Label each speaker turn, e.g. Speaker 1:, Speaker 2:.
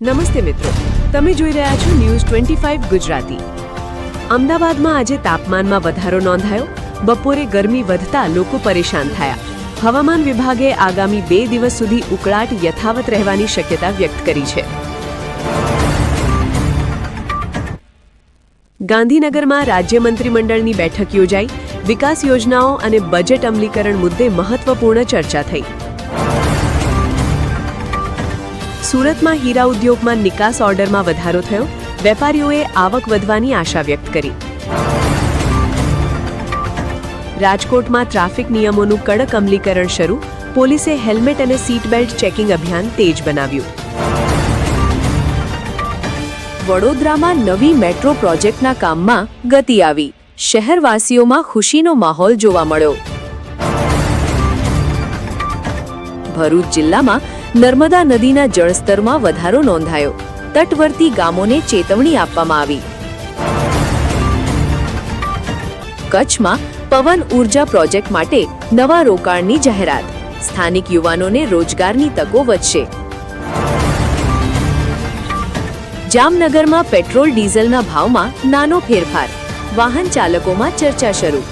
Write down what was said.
Speaker 1: નમસ્તે મિત્રો, તમે જોઈ રહ્યા છો ન્યૂઝ 25 ગુજરાતી। અમદાવાદમાં આજે તાપમાનમાં વધારો નોંધાયો। બપોરે ગરમી વધતા લોકો પરેશાન થયા। હવામાન વિભાગે આગામી 2 દિવસ સુધી ઉકળાટ યથાવત રહેવાની શક્યતા વ્યક્ત કરી છે। ગાંધીનગરમાં રાજ્ય મંત્રીમંડળની બેઠક યોજાઈ। વિકાસ યોજનાઓ અને બજેટ અમલીકરણ મુદ્દે મહત્વપૂર્ણ ચર્ચા થઈ। સુરતમાં હીરા ઉદ્યોગમાં નિકાસ ઓર્ડરમાં વધારો થયો। વેપારીઓએ આવક વધવાની આશા વ્યક્ત કરી। રાજકોટમાં ટ્રાફિક નિયમોનું કડક અમલીકરણ શરૂ। પોલીસે હેલ્મેટ અને સીટ બેલ્ટ ચેકિંગ અભિયાન તેજ બનાવ્યું। વડોદરામાં નવી મેટ્રો પ્રોજેક્ટના કામમાં ગતિ આવી। શહેરવાસીઓમાં ખુશીનો માહોલ જોવા મળ્યો। ભરૂચ જિલ્લામાં નર્મદા નદીના જળસ્તરમાં વધારો નોંધાયો। તટવર્તી ગામોને ચેતવણી આપવામાં આવી। કચ્છમાં પવન ઉર્જા પ્રોજેક્ટ માટે નવા રોકાણની જાહેરાત। સ્થાનિક યુવાનોને રોજગારની તકો વધશે। જામનગરમાં પેટ્રોલ ડીઝલના ભાવમાં નાનો ફેરફાર। વાહન ચાલકોમાં ચર્ચા શરૂ।